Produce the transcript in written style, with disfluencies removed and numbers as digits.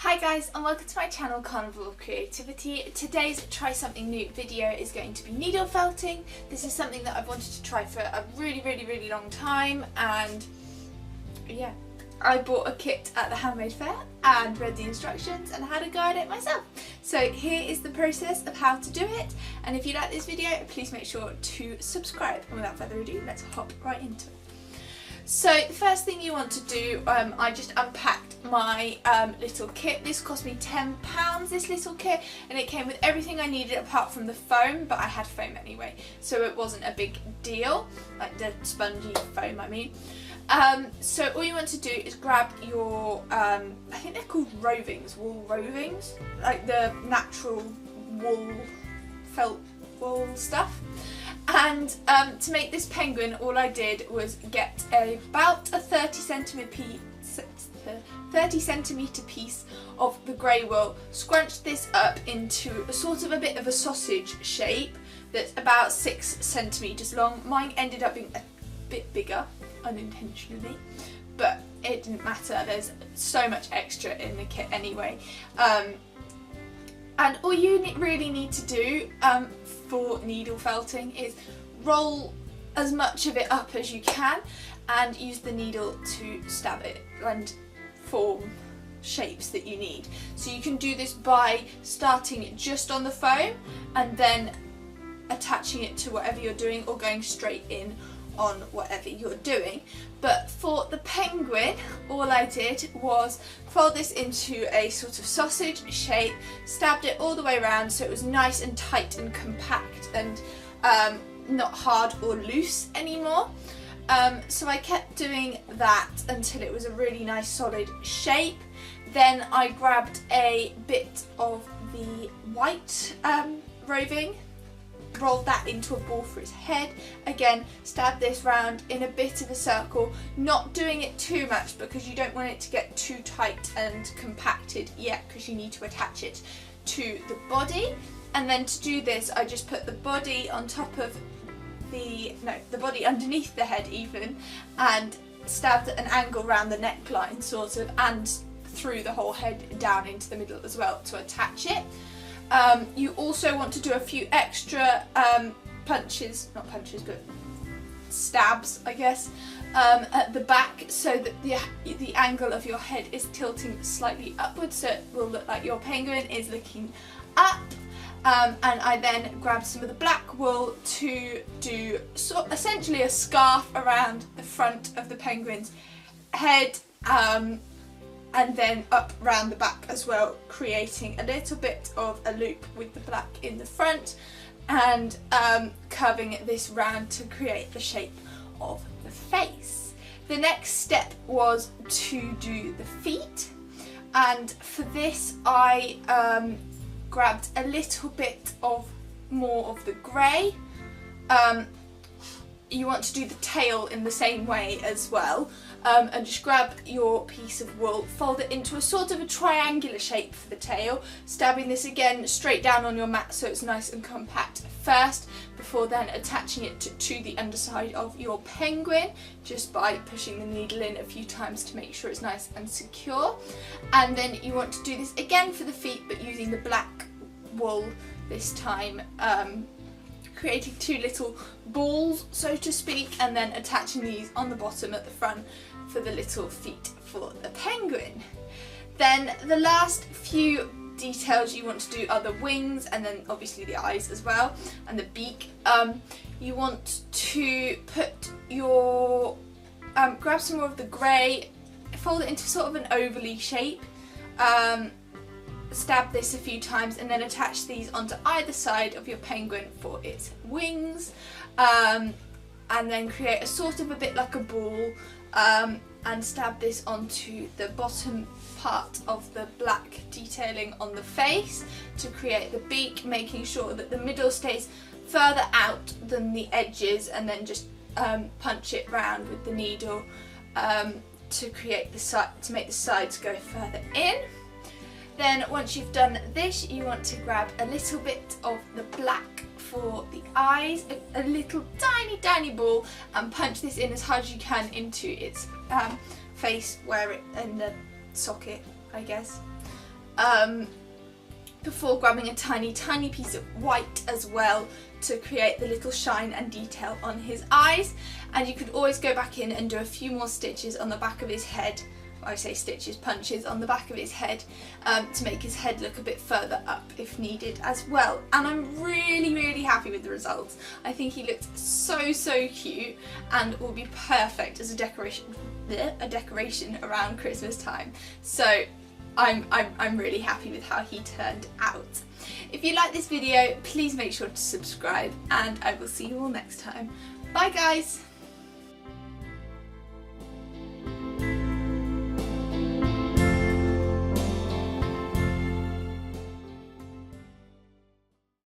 Hi guys, and welcome to my channel Carnival of Creativity. Today's try something new video is going to be needle felting. This is something that I've wanted to try for a really long time, and yeah, I bought a kit at the handmade fair and read the instructions and had a go at it myself. So here is the process of how to do it, and if you like this video please make sure to subscribe, and without further ado let's hop right into it. So the first thing you want to do, I just unpacked my little kit. This cost me £10, this little kit, and it came with everything I needed apart from the foam, but I had foam anyway, so it wasn't a big deal, like the spongy foam I mean. So all you want to do is grab your, I think they're called rovings, wool rovings, like the natural wool, felt wool stuff. And to make this penguin, all I did was get about a 30 centimetre piece of the grey wool, scrunch this up into a sort of a bit of a sausage shape that's about 6 centimetres long. Mine ended up being a bit bigger, unintentionally, but it didn't matter, there's so much extra in the kit anyway. And all you really need to do for needle felting is roll as much of it up as you can and use the needle to stab it and form shapes that you need. So you can do this by starting just on the foam and then attaching it to whatever you're doing, or going straight in on whatever you're doing. But for the penguin, all I did was fold this into a sort of sausage shape, stabbed it all the way around so it was nice and tight and compact and not hard or loose anymore. So I kept doing that until it was a really nice solid shape. Then I grabbed a bit of the white roving, rolled that into a ball for its head, again stabbed this round in a bit of a circle, not doing it too much because you don't want it to get too tight and compacted yet, because you need to attach it to the body. And then to do this I just put the body on top of the body underneath the head even, and stabbed at an angle around the neckline sort of, and through the whole head down into the middle as well to attach it. You also want to do a few extra stabs, I guess, at the back, so that the angle of your head is tilting slightly upwards, so it will look like your penguin is looking up. And I then grabbed some of the black wool to do essentially a scarf around the front of the penguin's head, and then up round the back as well, creating a little bit of a loop with the black in the front, and curving this round to create the shape of the face. The next step was to do the feet, and for this I grabbed a little bit more of the grey. You want to do the tail in the same way as well, and just grab your piece of wool, fold it into a sort of a triangular shape for the tail, stabbing this again straight down on your mat so it's nice and compact first, before then attaching it to the underside of your penguin just by pushing the needle in a few times to make sure it's nice and secure. And then you want to do this again for the feet, but using the black wool this time, creating two little balls so to speak, and then attaching these on the bottom at the front for the little feet for the penguin. Then the last few details you want to do are the wings, and then obviously the eyes as well, and the beak. You want to put your grab some more of the grey, fold it into sort of an ovally shape, stab this a few times, and then attach these onto either side of your penguin for its wings, and then create a sort of a bit like a ball, and stab this onto the bottom part of the black detailing on the face to create the beak, making sure that the middle stays further out than the edges, and then just punch it round with the needle to create to make the sides go further in. Then once you've done this, you want to grab a little bit of the black for the eyes, a little tiny ball, and punch this in as hard as you can into its face, where it in the socket, I guess. before grabbing a tiny piece of white as well to create the little shine and detail on his eyes. And you could always go back in and do a few more stitches on the back of his head. I say stitches, punches on the back of his head to make his head look a bit further up if needed as well. And I'm really happy with the results. I think he looks so cute and will be perfect as a decoration around Christmas time. So I'm really happy with how he turned out. If you like this video, please make sure to subscribe, and I will see you all next time. Bye guys!